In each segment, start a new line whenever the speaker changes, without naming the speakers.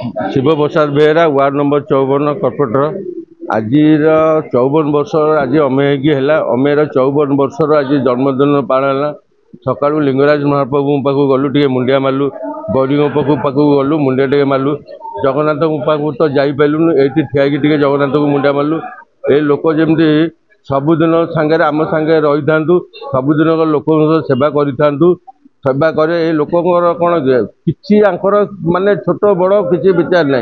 शिव प्रसाद Behera ward number 54 corporator आज 54 वर्ष आज अमेय की है अमेयर 54 वर्ष आज जन्मदिन पालन है। सका लिंगराज महाप्रभु पाक गलु टे मुंडिया मारलु गौरी पाक गलु मुंडिया टे मारलु जगन्नाथ पाक तो जापलुन ये ठिया जगन्नाथ को मुंडिया मारलु ये लोक जमी सबुदिन सांगे आम सांगे रही था सबुदिन लोक सेवा करूँ सेवा करे लोकंर कौन कि माने छोट बड़ किसी विचार ना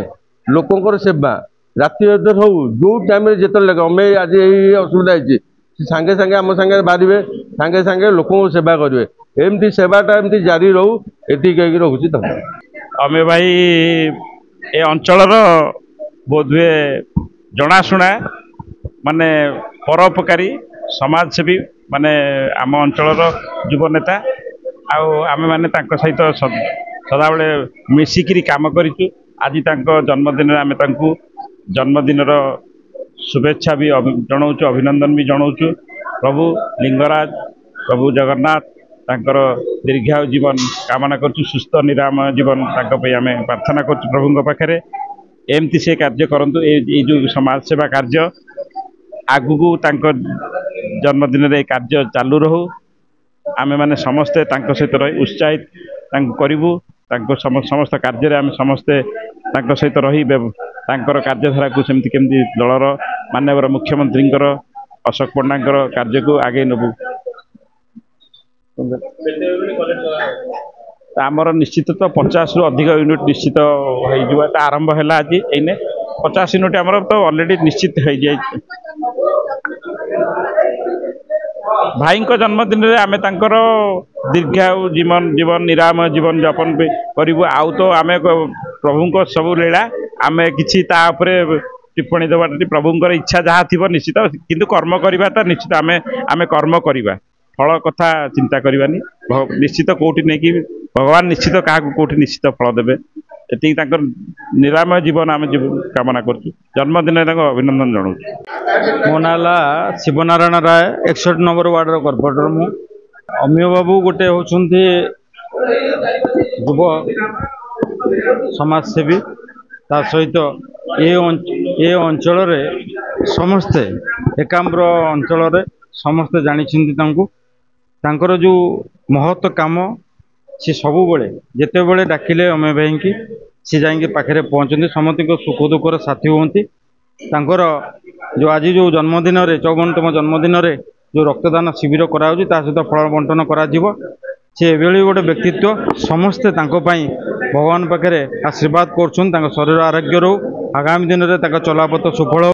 लोकंर सेवा राति हो जो टाइम जिते लगे अमे आज यही असुविधा है सांगे सांगे आम सांगे बाहर सांगे सांगे लोक सेवा करेंगे एमती सेवाटा एमती जारी रहू ये कहीं रोचे
अमे भाई ए अंचल बोधे जनाशुना माने परोपकारी समाजसेवी माने आम अंचल युव नेता आमे माने तांको सहित सदा बेले मिसिकिरी काम करिचु। आज तांको जन्मदिन आमे तांको जन्मदिन शुभेच्छा भी जनाऊँ अभिनंदन भी जनाऊँ। प्रभु लिंगराज प्रभु जगन्नाथ तांकर दीर्घायु जीवन कामना करचु सुस्थ निराम जीवन तांको आमे प्रार्थना करचु प्रभु पाखरे एमती से कार्य करंतु ए जो समाज सेवा कार्य आगु तांको जन्मदिन रे कार्य चालू रहू आमे माने समस्ते तांको सहित रही उत्साहित करूँ समस्त कार्य आमे समस्ते तांको सहित रही तांकर कार्यधारा को सेमती केमती दलर माननीय मुख्यमंत्री अशोक पंडा कार्य को आगे नबू आमर निश्चित तो 50 रु अधिक यूनिट निश्चित हो आरंभ है आज एने 50 यूनिट आमर तो ऑलरेडी निश्चित हो जाए। भाई जन्मदिन में आमे तांकर दीर्घायु जीवन जीवन निरामय जीवन यापन करूँ आउ तो आम प्रभु सब लीला आम कि टिप्पणी देवा प्रभुंर इच्छा जहाँ थी निश्चित किंतु कर्म करवा तो निश्चित आम कर्म करवा फल कथा चिंता करवानी निश्चित कौटी नहीं भगवान निश्चित क्या कौटी निश्चित फल देवे ये निरामय जीवन आम कामना कर जन्मदिन अभिनंदन जनाऊँ।
मो ना शिवनारायण राय 61 नंबर वार्ड कर्पोरेटर मु अमीय बाबू गोटे होती युव समाजसेवी ता सहित ये अंचल समस्ते एकाम्र अंचल समस्ते जानी जो महत्व काम सी सब जिते बड़े डाकिले अमे भाई की सी जाइए पाखे पहुँचती समस्त सुख दुखर साथी होती जो आज जो जन्मदिन 54तम जन्मदिन जो रक्तदान शिविर करा सहित फल बंटन करा से गोटे व्यक्तित्व समस्ते भगवान पाखे आशीर्वाद कर शरीर आरोग्य रो आगामी दिन में चलापथ सुफल।